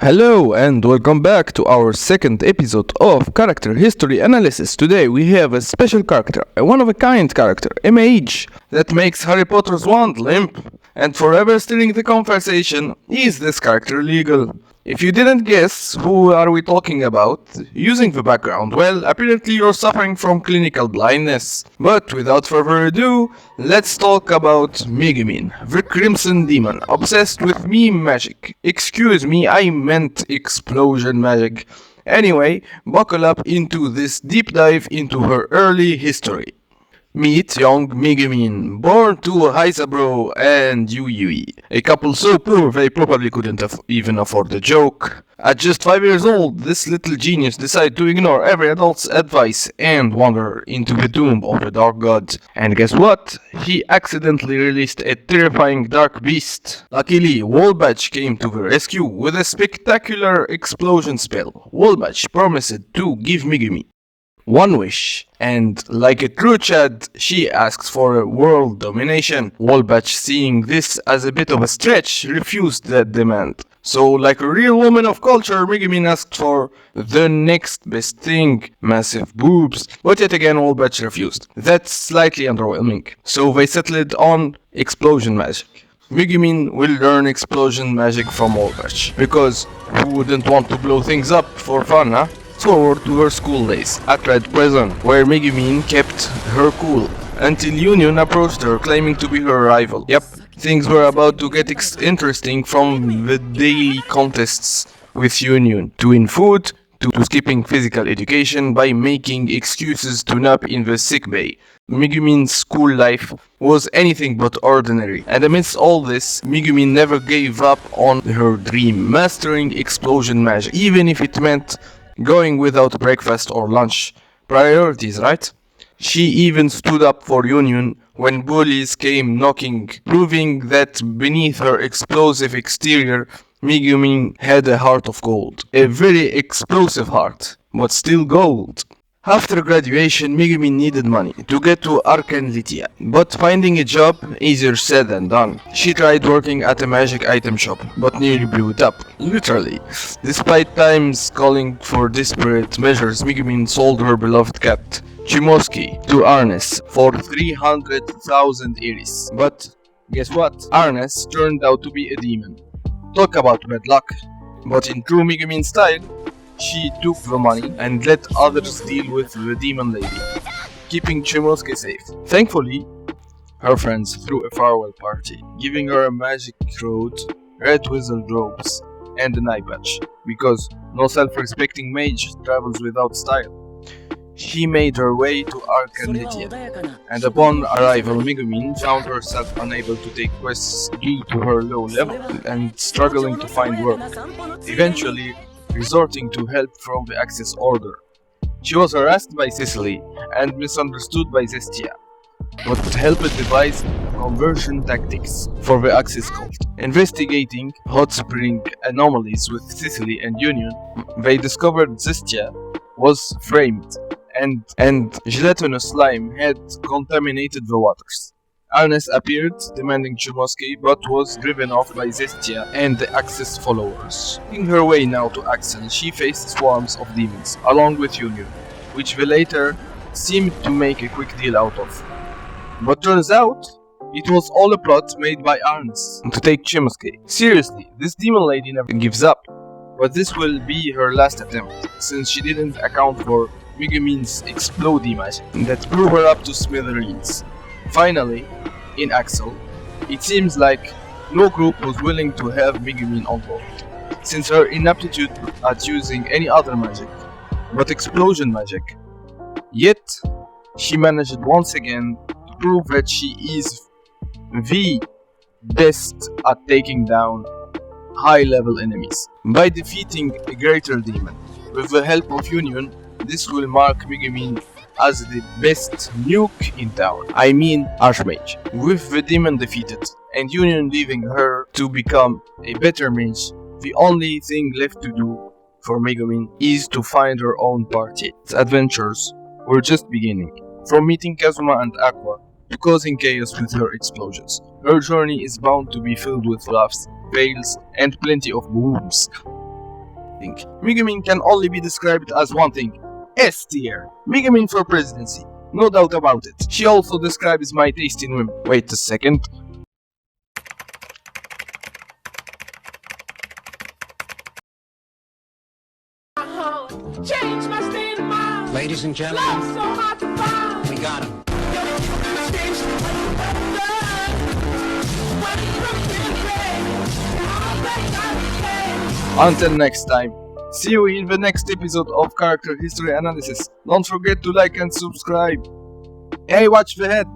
Hello and welcome back to our second episode of Character History Analysis. Today we have a special character, a one-of-a-kind character, a mage, that makes Harry Potter's wand limp. And forever steering the conversation, is this character legal? If you didn't guess, who are we talking about? Using the background, well, apparently you're suffering from clinical blindness. But without further ado, let's talk about Megumin, the Crimson Demon, obsessed with meme magic. Excuse me, I meant explosion magic. Anyway, buckle up into this deep dive into her early history. Meet young Megumin, born to Haizabro and Yui, a couple so poor they probably couldn't even afford a joke. At just 5 years old, this little genius decided to ignore every adult's advice and wander into the tomb of the Dark God. And guess what? He accidentally released a terrifying dark beast. Luckily, Wolbach came to the rescue with a spectacular explosion spell. Wolbach promised to give Megumi one wish, and like a true Chad, she asks for world domination. Wolbach, seeing this as a bit of a stretch, refused that demand. So, like a real woman of culture, Megumin asked for the next best thing, massive boobs, but yet again Wolbach refused. That's slightly underwhelming. So they settled on explosion magic. Megumin will learn explosion magic from Wolbach, because who wouldn't want to blow things up for fun, huh? Forward to her school days at Red Prison, where Megumin kept her cool until Union approached her, claiming to be her rival. Yep, things were about to get interesting from the daily contests with Union, to win food, to skipping physical education by making excuses to nap in the sick bay. Megumin's school life was anything but ordinary, and amidst all this, Megumin never gave up on her dream, mastering explosion magic, even if it meant going without breakfast or lunch. Priorities, right? She even stood up for Union when bullies came knocking, proving that beneath her explosive exterior, Megumin had a heart of gold. A very explosive heart, but still gold. After graduation, Megumin needed money to get to Arcanlitia, but finding a job, easier said than done. She tried working at a magic item shop, but nearly blew it up, literally. Despite times calling for desperate measures, Megumin sold her beloved cat, Chimoski, to Arnes for 300,000 iris. But guess what? Arnes turned out to be a demon. Talk about bad luck. But in true Megumin style, she took the money and let others deal with the demon lady, keeping Chimosuke safe. Thankfully, her friends threw a farewell party, giving her a magic throat, red wizard robes, and an eye patch, because no self-respecting mage travels without style. She made her way to Arcanlitia, and upon arrival Megumin found herself unable to take quests due to her low level and struggling to find work. Eventually, resorting to help from the Axis order. She was harassed by Cicely and misunderstood by Zestia, but helped devise conversion tactics for the Axis cult. Investigating hot spring anomalies with Cicely and Union, they discovered Zestia was framed and gelatinous slime had contaminated the waters. Arnes appeared, demanding Chimosuke, but was driven off by Zestia and the Axis followers. Making her way now to Axel, she faced swarms of demons, along with Union, which the latter seemed to make a quick deal out of. But turns out, it was all a plot made by Arnes to take Chimosuke. Seriously, this demon lady never gives up. But this will be her last attempt, since she didn't account for Megumin's explodey magic that blew her up to smithereens. Finally, in Axel, it seems like no group was willing to have Megumin on board, since her inaptitude at using any other magic, but explosion magic. Yet, she managed once again to prove that she is the best at taking down high-level enemies, by defeating a greater demon. With the help of Union, this will mark Megumin as the best nuke in town. I mean Archmage. With the demon defeated and Union leaving her to become a better mage, the only thing left to do for Megumin is to find her own party. Its adventures were just beginning. From meeting Kazuma and Aqua to causing chaos with her explosions, her journey is bound to be filled with laughs, fails, and plenty of boobs. Megumin can only be described as one thing: S tier. Megumin for presidency. No doubt about it. She also describes my taste in women. Wait a second. Change my state of mind. Ladies and gentlemen, Love so hard to find. we got him. Until next time. See you in the next episode of Character History Analysis. Don't forget to like and subscribe. Hey, watch the head.